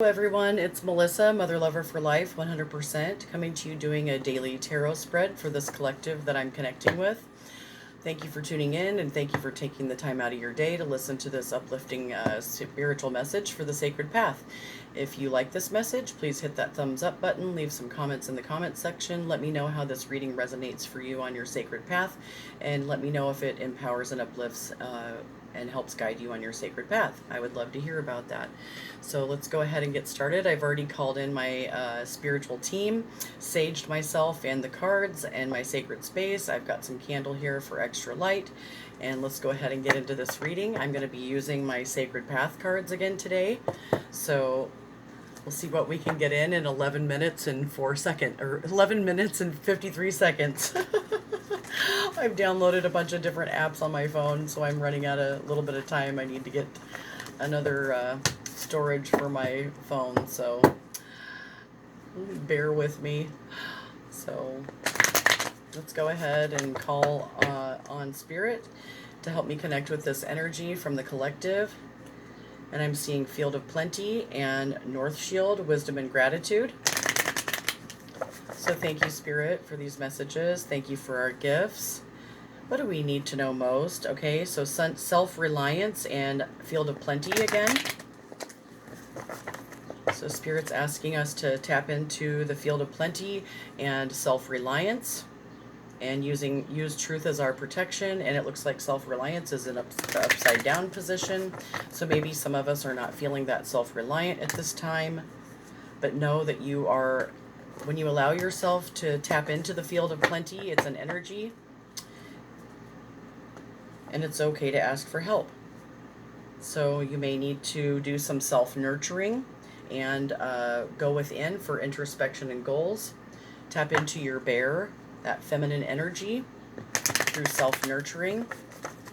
Hello everyone, it's Melissa, Mother Lover for Life, 100%, coming to you doing a daily tarot spread for this collective that I'm connecting with. Thank you for tuning in, and thank you for taking the time out of your day to listen to this uplifting spiritual message for the Sacred Path. If you like this message, please hit that thumbs up button, leave some comments in the comments section, let me know how this reading resonates for you on your sacred path, and let me know if it empowers and uplifts and helps guide you on your sacred path. I would love to hear about that. So let's go ahead and get started. I've already called in my spiritual team, saged myself and the cards and my sacred space. I've got some candle here for extra light. And let's go ahead and get into this reading. I'm going to be using my Sacred Path cards again today. So we'll see what we can get in 11 minutes and 4 seconds, or 11 minutes and 53 seconds. I've downloaded a bunch of different apps on my phone, so I'm running out a little bit of time. I need to get another storage for my phone, so bear with me. So let's go ahead and call on Spirit to help me connect with this energy from the collective. And I'm seeing Field of Plenty and North Shield, Wisdom and Gratitude. So thank you, Spirit, for these messages. Thank you for our gifts. What do we need to know most? Okay, so self-reliance and Field of Plenty again. So Spirit's asking us to tap into the Field of Plenty and self-reliance and use truth as our protection. And it looks like self-reliance is in the upside down position. So maybe some of us are not feeling that self-reliant at this time, but know that you are, when you allow yourself to tap into the Field of Plenty, it's an energy, and it's okay to ask for help. So you may need to do some self-nurturing and go within for introspection and goals. Tap into your bear, that feminine energy, through self-nurturing.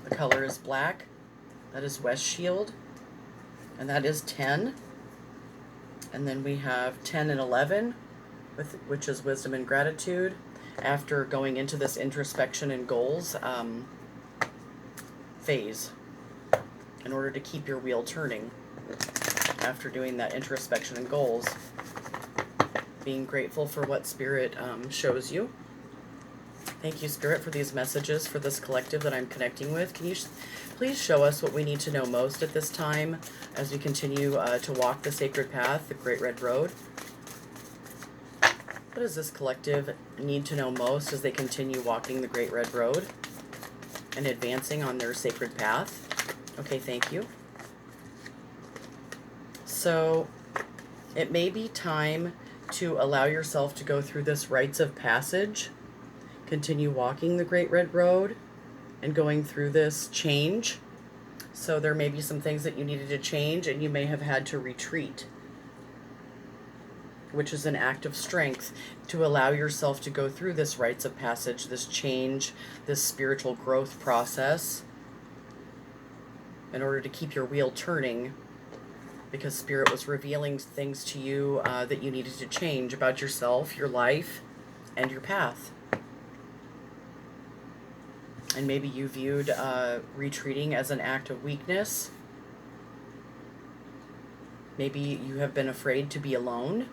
The color is black. That is West Shield, and that is 10. And then we have 10 and 11, which is Wisdom and Gratitude. After going into this introspection and goals phase, in order to keep your wheel turning after doing that introspection and goals, being grateful for what Spirit shows you. Thank you, Spirit, for these messages for this collective that I'm connecting with. Can you please show us what we need to know most at this time as we continue to walk the sacred path, the Great Red Road? What does this collective need to know most as they continue walking the Great Red Road and advancing on their sacred path? Okay, thank you. So it may be time to allow yourself to go through this rites of passage, continue walking the Great Red Road and going through this change. So there may be some things that you needed to change, and you may have had to retreat, which is an act of strength to allow yourself to go through this rites of passage, this change, this spiritual growth process, in order to keep your wheel turning, because Spirit was revealing things to you that you needed to change about yourself, your life, and your path. And maybe you viewed retreating as an act of weakness. Maybe you have been afraid to be alone.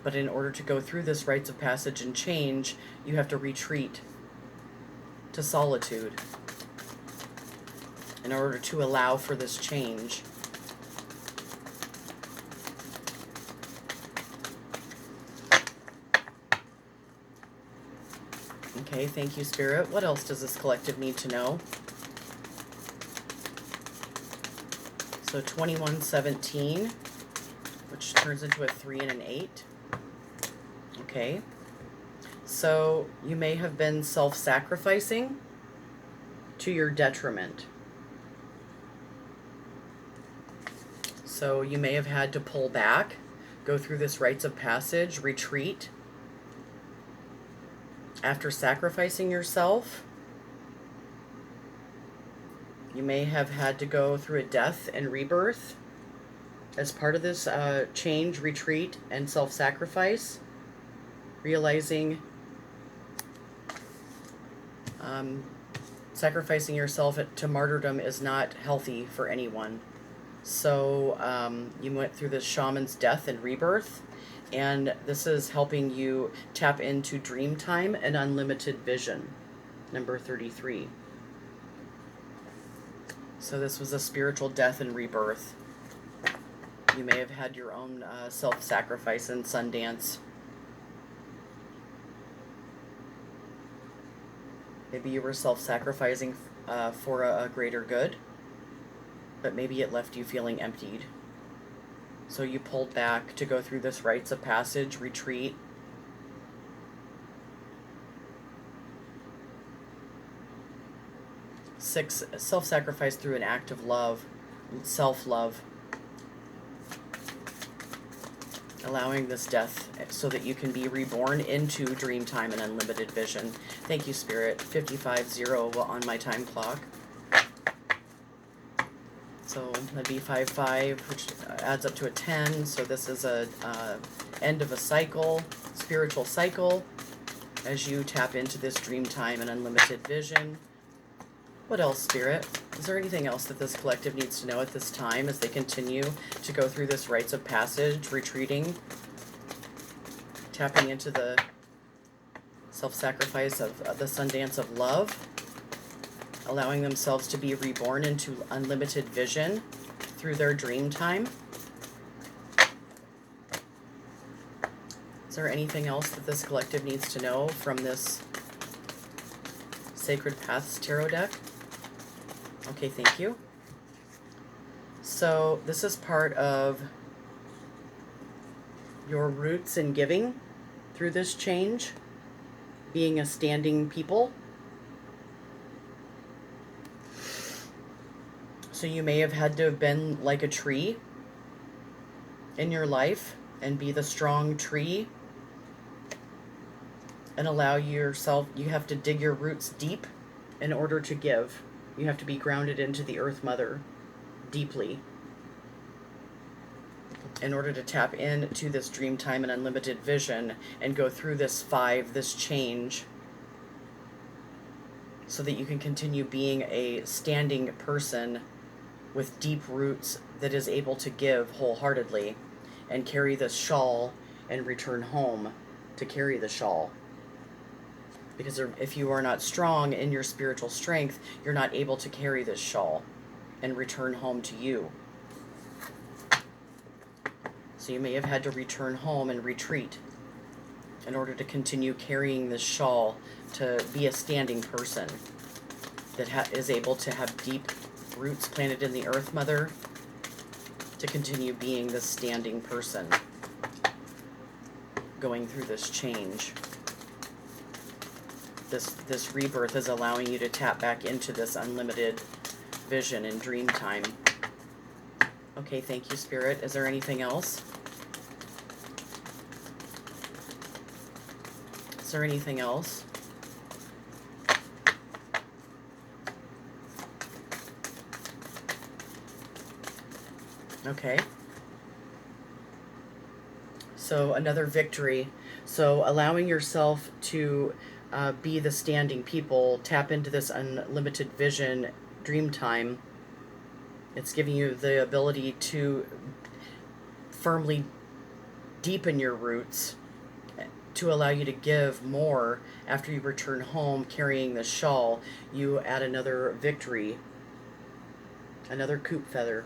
But in order to go through this rites of passage and change, you have to retreat to solitude in order to allow for this change. Okay, thank you, Spirit. What else does this collective need to know? So 2117, which turns into a 3 and an 8. Okay. So you may have been self-sacrificing to your detriment. So you may have had to pull back, go through this rites of passage, retreat. After sacrificing yourself, you may have had to go through a death and rebirth as part of this change, retreat, and self-sacrifice, realizing sacrificing yourself to martyrdom is not healthy for anyone. So you went through this shaman's death and rebirth, and this is helping you tap into dream time and unlimited vision, number 33. So this was a spiritual death and rebirth. You may have had your own self-sacrifice in Sundance. Maybe you were self-sacrificing for a greater good, but maybe it left you feeling emptied. So you pulled back to go through this rites of passage, retreat. Six, self-sacrifice through an act of love, self-love. Allowing this death so that you can be reborn into dream time and unlimited vision. Thank you, Spirit. 55-0 on my time clock. So that'd be 5-5, which adds up to a 10. So this is a end of a cycle, spiritual cycle, as you tap into this dream time and unlimited vision. What else, Spirit? Is there anything else that this collective needs to know at this time as they continue to go through this rites of passage, retreating, tapping into the self-sacrifice of the Sundance of love, allowing themselves to be reborn into unlimited vision through their dream time? Is there anything else that this collective needs to know from this Sacred Paths Tarot deck? Okay, thank you. So this is part of your roots in giving through this change, being a standing people. So you may have had to have been like a tree in your life and be the strong tree and allow yourself, you have to dig your roots deep in order to give. You have to be grounded into the Earth Mother deeply in order to tap into this dream time and unlimited vision and go through this this change, so that you can continue being a standing person with deep roots that is able to give wholeheartedly and carry this shawl and return home to carry the shawl. Because if you are not strong in your spiritual strength, you're not able to carry this shawl and return home to you. So you may have had to return home and retreat in order to continue carrying this shawl, to be a standing person that is able to have deep roots planted in the Earth Mother, to continue being this standing person going through this change. This rebirth is allowing you to tap back into this unlimited vision and dream time. Okay, thank you, Spirit. Is there anything else? Is there anything else? Okay. So another victory. So allowing yourself to be the standing people, tap into this unlimited vision, dream time. It's giving you the ability to firmly deepen your roots, to allow you to give more after you return home carrying the shawl. You add another victory, another coop feather,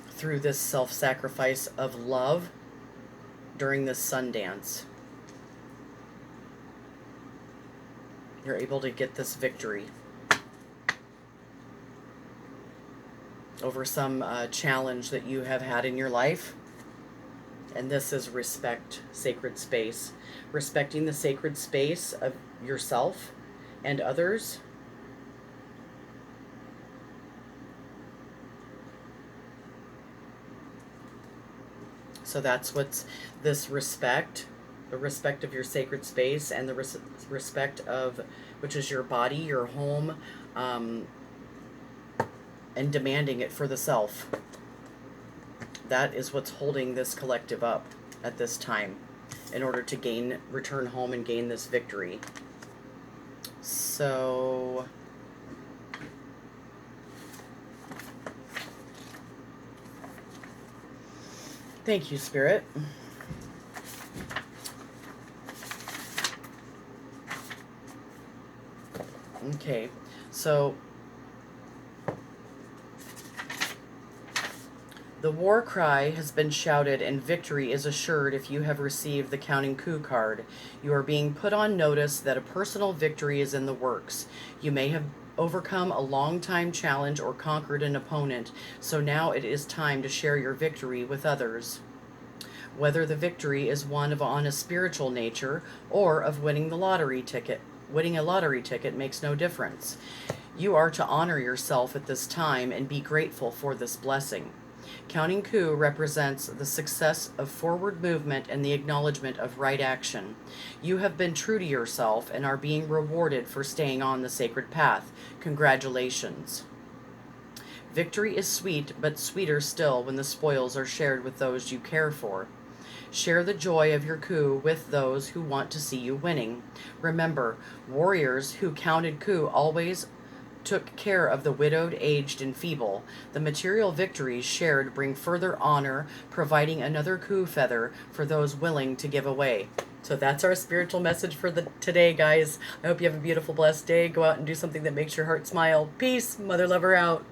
through this self-sacrifice of love during this Sundance. You're able to get this victory over some challenge that you have had in your life. And this is respect sacred space. Respecting the sacred space of yourself and others. So that's what's this respect, the respect of your sacred space, and the respect of, which is your body, your home, and demanding it for the self. That is what's holding this collective up at this time in order to return home and gain this victory. So Thank you, Spirit. Okay, so the war cry has been shouted and victory is assured if you have received the Counting Coup card. You are being put on notice that a personal victory is in the works. You may have overcome a long time challenge or conquered an opponent, so now it is time to share your victory with others. Whether the victory is one of on a spiritual nature or of winning the lottery ticket. Winning a lottery ticket makes no difference. You are to honor yourself at this time and be grateful for this blessing. Counting Coup represents the success of forward movement and the acknowledgement of right action. You have been true to yourself and are being rewarded for staying on the sacred path. Congratulations. Victory is sweet, but sweeter still when the spoils are shared with those you care for. Share the joy of your coup with those who want to see you winning. Remember, warriors who counted coup always took care of the widowed, aged, and feeble. The material victories shared bring further honor, providing another coup feather for those willing to give away. So that's our spiritual message for today, guys. I hope you have a beautiful, blessed day. Go out and do something that makes your heart smile. Peace. Mother lover out.